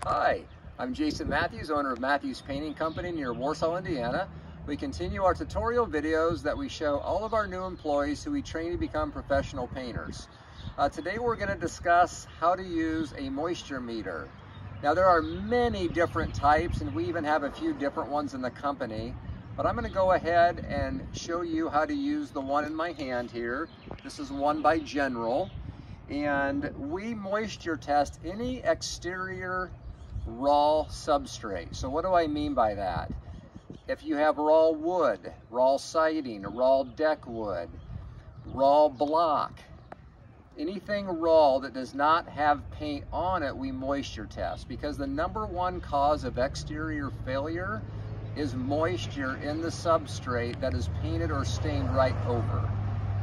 Hi, I'm Jason Matthews, owner of Matthews Painting Company near Warsaw, Indiana. We continue our tutorial videos that we show all of our new employees who we train to become professional painters. Today we're going to discuss how to use a moisture meter. Now there are many different types, and we even have a few different ones in the company, but I'm going to go ahead and show you how to use the one in my hand here. This is one by General, and we moisture test any exterior raw substrate. So what do I mean by that? If you have raw wood, raw siding, raw deck wood, raw block, anything raw that does not have paint on it, we moisture test, because the #1 cause of exterior failure is moisture in the substrate that is painted or stained right over.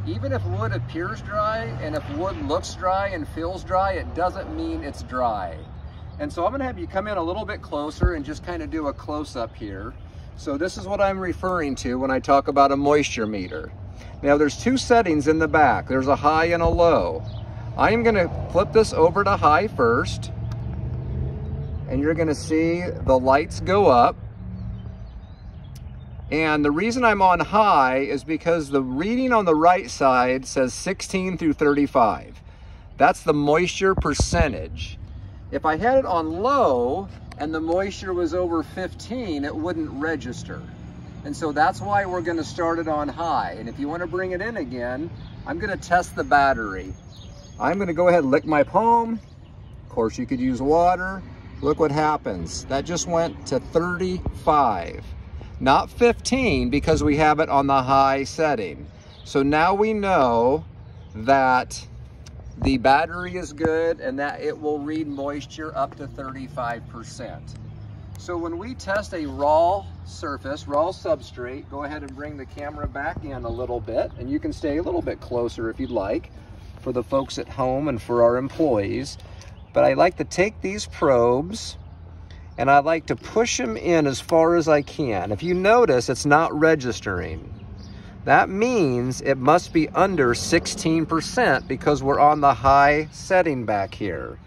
Even if wood appears dry, and if wood looks dry and feels dry, it doesn't mean it's dry. And so I'm going to have you come in a little bit closer and just kind of do a close-up here. So this is what I'm referring to when I talk about a moisture meter. Now there's two settings in the back. There's a high and a low. I am going to flip this over to high first, and you're going to see the lights go up. And the reason I'm on high is because the reading on the right side says 16 through 35. That's the moisture percentage. If I had it on low and the moisture was over 15, it wouldn't register. And so that's why we're going to start it on high. And if you want to bring it in again, I'm going to test the battery. I'm going to go ahead and lick my palm. Of course, you could use water. Look what happens. That just went to 35. Not 15, because we have it on the high setting. So now we know that the battery is good and that it will read moisture up to 35%. So when we test a raw surface, raw substrate, go ahead and bring the camera back in a little bit, and you can stay a little bit closer if you'd like for the folks at home and for our employees. But I like to take these probes and I like to push them in as far as I can. If you notice, it's not registering. That means it must be under 16% because we're on the high setting back here.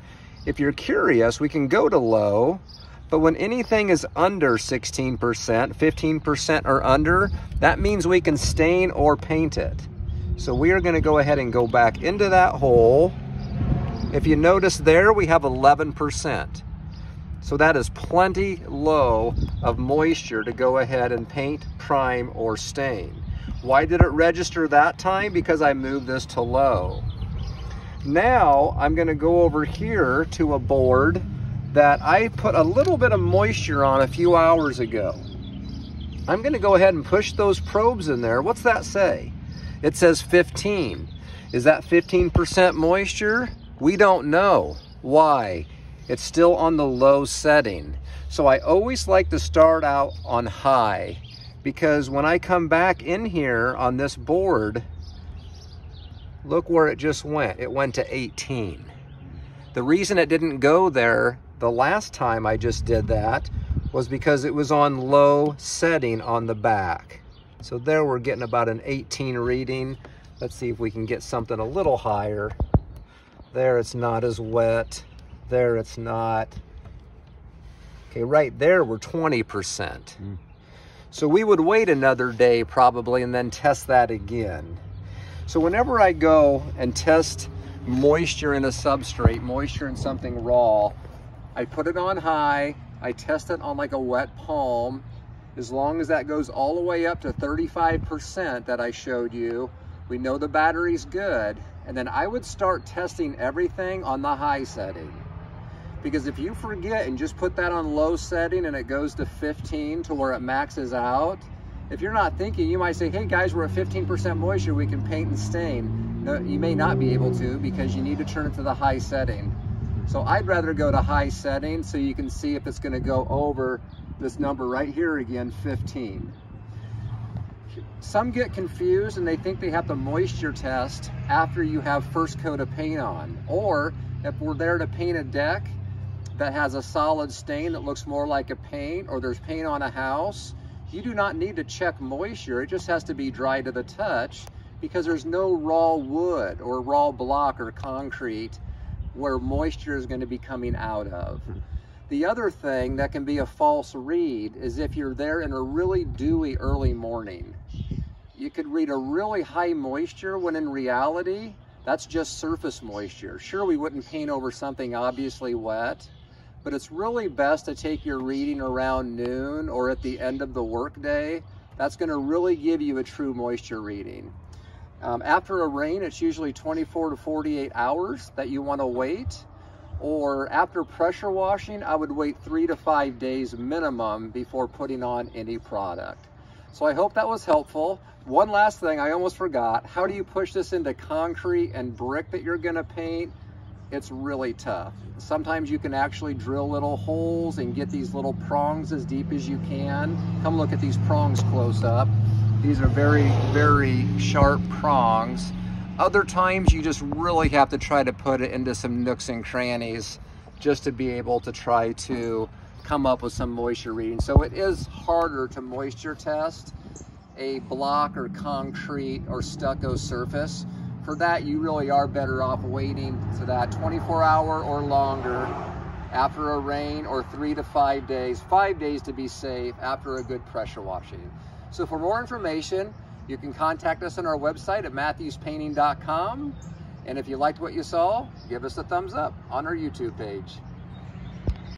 If you're curious, we can go to low, but when anything is under 16%, 15% or under, that means we can stain or paint it. So we are going to go ahead and go back into that hole. If you notice there, we have 11%. So that is plenty low of moisture to go ahead and paint, prime, or stain. Why did it register that time? Because I moved this to low. Now I'm going to go over here to a board that I put a little bit of moisture on a few hours ago. I'm going to go ahead and push those probes in there. What's that say? It says 15. Is that 15% moisture? We don't know. Why? It's still on the low setting. So I always like to start out on high, because when I come back in here on this board, look where it just went. It went to 18. The reason it didn't go there the last time I just did that was because it was on low setting on the back. So there we're getting about an 18 reading. Let's see if we can get something a little higher. There, it's not as wet. There, it's not. Okay, right there we're 20%. So we would wait another day probably and then test that again. So whenever I go and test moisture in a substrate, moisture in something raw, I put it on high, I test it on like a wet palm. As long as that goes all the way up to 35% that I showed you, we know the battery's good. And then I would start testing everything on the high setting. Because if you forget and just put that on low setting and it goes to 15 to where it maxes out, if you're not thinking, you might say, hey guys, we're at 15% moisture, we can paint and stain. No, you may not be able to, because you need to turn it to the high setting. So I'd rather go to high setting so you can see if it's going to go over this number right here again, 15. Some get confused and they think they have to moisture test after you have first coat of paint on. Or if we're there to paint a deck that has a solid stain that looks more like a paint, or there's paint on a house, you do not need to check moisture. It just has to be dry to the touch, because there's no raw wood or raw block or concrete where moisture is going to be coming out of. The other thing that can be a false read is if you're there in a really dewy early morning. You could read a really high moisture when in reality, that's just surface moisture. Sure, we wouldn't paint over something obviously wet, but it's really best to take your reading around noon or at the end of the workday. That's gonna really give you a true moisture reading. After a rain, it's usually 24 to 48 hours that you wanna wait. Or after pressure washing, I would wait 3 to 5 days minimum before putting on any product. So I hope that was helpful. One last thing, I almost forgot. How do you push this into concrete and brick that you're gonna paint? It's really tough. Sometimes you can actually drill little holes and get these little prongs as deep as you can. Come look at these prongs close up. These are very, very sharp prongs. Other times you just really have to try to put it into some nooks and crannies just to be able to try to come up with some moisture reading. So it is harder to moisture test a block or concrete or stucco surface. For that, you really are better off waiting to that 24-hour or longer after a rain, or 3 to 5 days, 5 days to be safe, after a good pressure washing. So for more information, you can contact us on our website at matthewspainting.com. And if you liked what you saw, give us a thumbs up on our YouTube page.